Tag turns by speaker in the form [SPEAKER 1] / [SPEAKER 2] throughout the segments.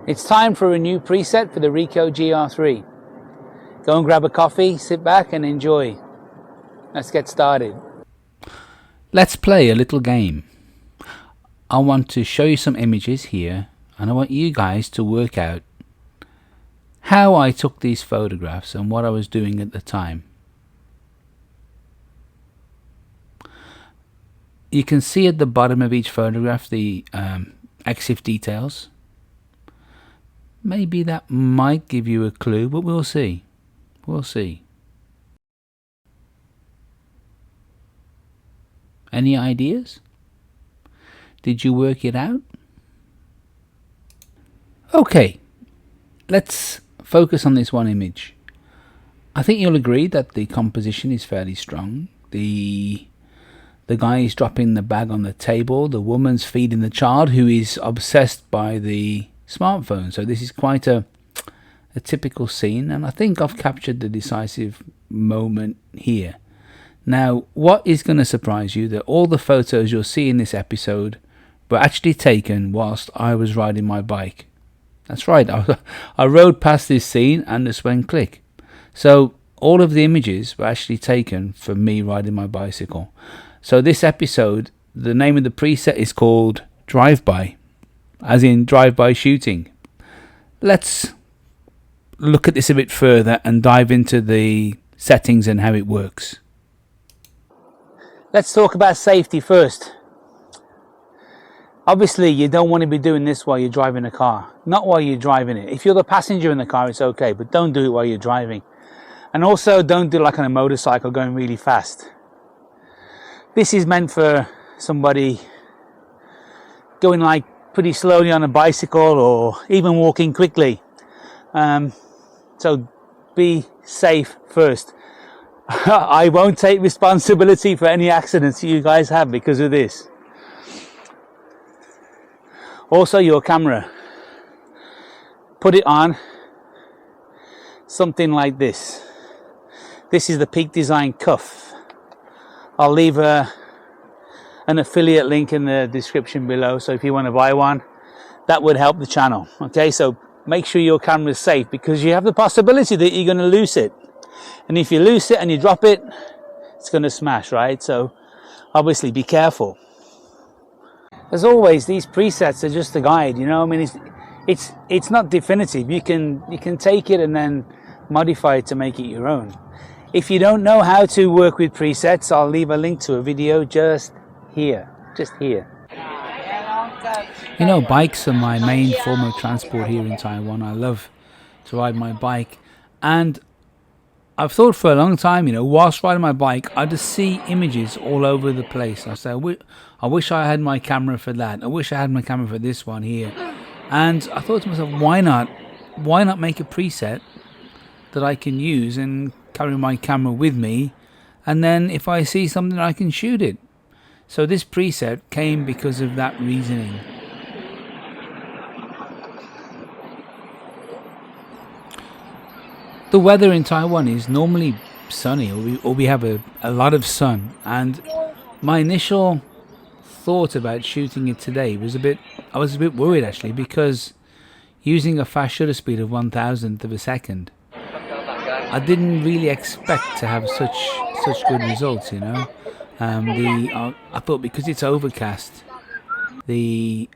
[SPEAKER 1] It's time for a new preset for the Ricoh GR III. Go and grab a coffee, sit back and enjoy. Let's get started. Let's play a little game. I want to show you some images here and I want you guys to work out how I took these photographs and what I was doing at the time. You can see at the bottom of each photograph the EXIF details. Maybe that might give you a clue, but we'll see. We'll see. Any ideas? Did you work it out? Okay, let's focus on this one image. I think you'll agree that the composition is fairly strong. The guy is dropping the bag on the table. The woman's feeding the child who is obsessed by the smartphone. So this is quite a typical scene, and I think I've captured the decisive moment here. Now, what is going to surprise you that all the photos you'll see in this episode were actually taken whilst I was riding my bike. That's right, I rode past this scene and this went click. So all of the images were actually taken from me riding my bicycle. So this episode, the name of the preset is called Drive-By, as in drive-by shooting. Let's look at this a bit further and dive into the settings and how it works. Let's talk about safety first. Obviously, you don't want to be doing this while you're driving a car. Not while you're driving it. If you're the passenger in the car, it's okay, but don't do it while you're driving. And also, don't do it like on a motorcycle going really fast. This is meant for somebody going like pretty slowly on a bicycle or even walking quickly. So be safe first. I won't take responsibility for any accidents you guys have because of this. Also, your camera. Put it on something like this. This is the Peak Design cuff. I'll leave an affiliate link in the description below, so if you want to buy one, that would help the channel. Okay, so make sure your camera is safe because you have the possibility that you're going to lose it. And if you lose it and you drop it, it's going to smash, right? So obviously be careful. As always, these presets are just a guide, you know. I mean, it's not definitive. You can take it and then modify it to make it your own. If you don't know how to work with presets, I'll leave a link to a video just here. You know, bikes are my main form of transport here in Taiwan. I love to ride my bike, and I've thought for a long time, you know, whilst riding my bike, I just see images all over the place. I say, I wish I had my camera for that. I wish I had my camera for this one here. And I thought to myself, why not make a preset that I can use and carry my camera with me, and then if I see something I can shoot it. So this preset came because of that reasoning. The weather in Taiwan is normally sunny, or we have a lot of sun, and my initial thought about shooting it today was I was a bit worried actually, because using a fast shutter speed of 1,000th of a second, I didn't really expect to have such good results, you know. I thought because it's overcast, the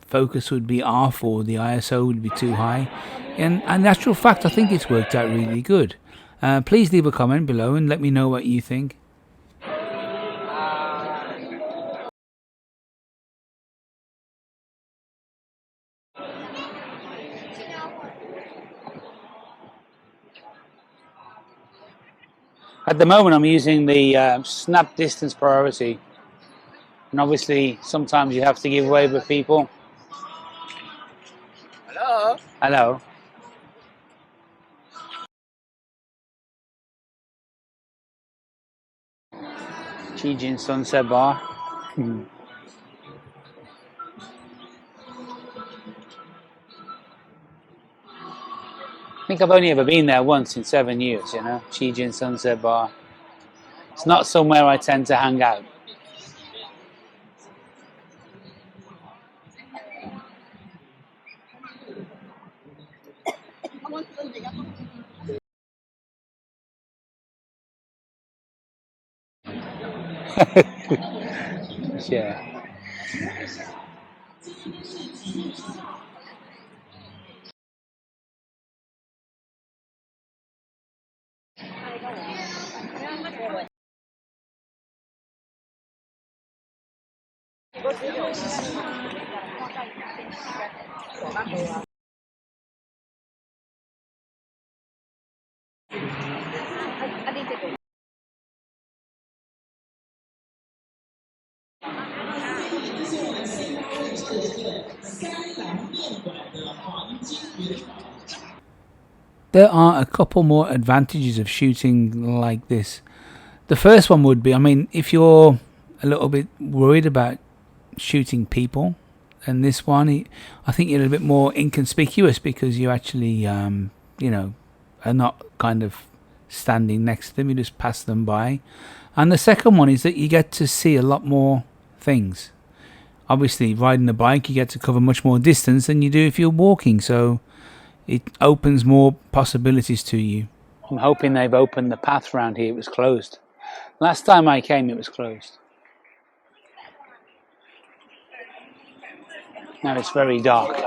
[SPEAKER 1] focus would be off or the ISO would be too high. And in actual fact, I think it's worked out really good. Please leave a comment below and let me know what you think. At the moment, I'm using the snap distance priority, and obviously sometimes you have to give way with people. Hello. Hello. Chijin Sunset Bar. I think I've only ever been there once in 7 years, you know, Chijin Sunset Bar. It's not somewhere I tend to hang out. Yeah. There are a couple more advantages of shooting like this. The first one would be, I mean, if you're a little bit worried about shooting people, and this one, I think you're a bit more inconspicuous because you actually, you know, are not kind of standing next to them. You just pass them by. And the second one is that you get to see a lot more things. Obviously, riding a bike, you get to cover much more distance than you do if you're walking. So it opens more possibilities to you. I'm hoping they've opened the path around here. It was closed. Last time I came, it was closed. Now it's very dark.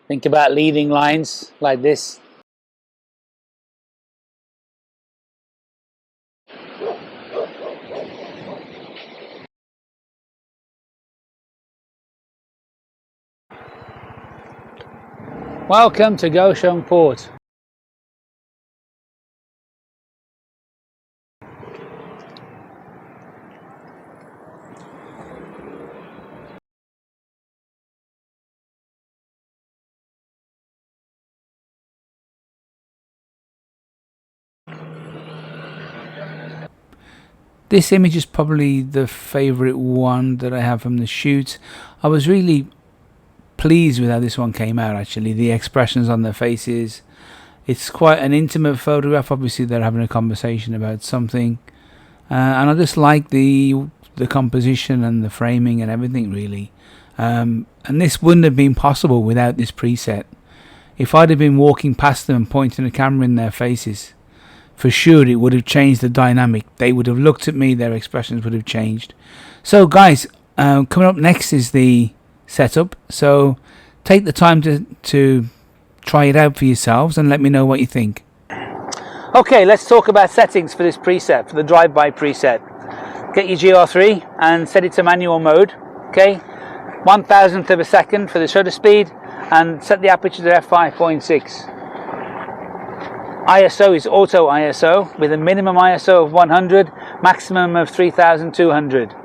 [SPEAKER 1] Think about leading lines like this. Welcome to Kaohsiung Port. This image is probably the favourite one that I have from the shoot. I was really pleased with how this one came out actually. The expressions on their faces. It's quite an intimate photograph. Obviously they're having a conversation about something. And I just like the composition and the framing and everything really. And this wouldn't have been possible without this preset. If I'd have been walking past them and pointing a camera in their faces, for sure it would have changed the dynamic. They would have looked at me, their expressions would have changed. So guys, coming up next is the setup. So take the time to try it out for yourselves and let me know what you think. Okay, let's talk about settings for this preset, for the drive-by preset. Get your GR III and set it to manual mode. Okay, 1,000th of a second for the shutter speed and set the aperture to f5.6. ISO is auto ISO with a minimum ISO of 100, maximum of 3200.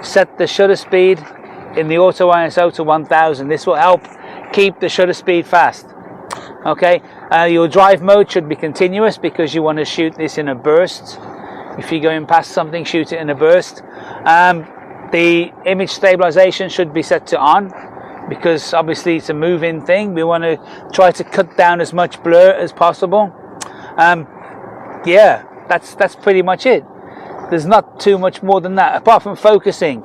[SPEAKER 1] Set the shutter speed in the auto ISO to 1000. This will help keep the shutter speed fast. Okay, your drive mode should be continuous because you want to shoot this in a burst. If you're going past something, shoot it in a burst. The image stabilization should be set to on because obviously it's a moving thing. We want to try to cut down as much blur as possible. Yeah, that's pretty much it. There's not too much more than that apart from focusing.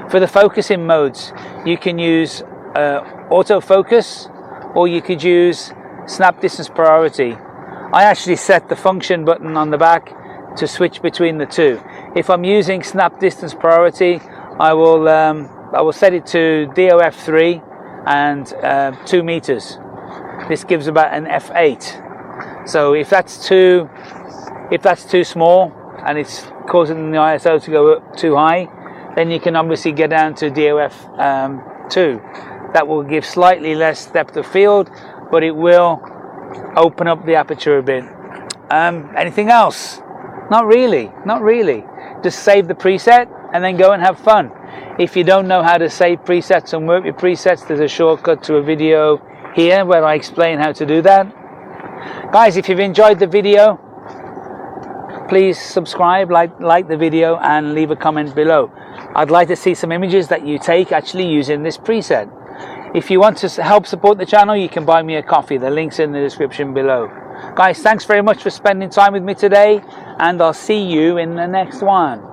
[SPEAKER 1] For the focusing modes, you can use autofocus or you could use snap distance priority. I actually set the function button on the back to switch between the two. If I'm using snap distance priority, I will set it to DOF 3 and 2 meters. This gives about an f8. So if that's too small and it's causing the ISO to go up too high, then you can obviously get down to DOF 2. That will give slightly less depth of field, but it will open up the aperture a bit. Anything else? Not really. Just save the preset and then go and have fun. If you don't know how to save presets and work with presets, there's a shortcut to a video here where I explain how to do that. Guys, if you've enjoyed the video, please subscribe, like the video, and leave a comment below. I'd like to see some images that you take actually using this preset. If you want to help support the channel, you can buy me a coffee. The link's in the description below. Guys, thanks very much for spending time with me today, and I'll see you in the next one.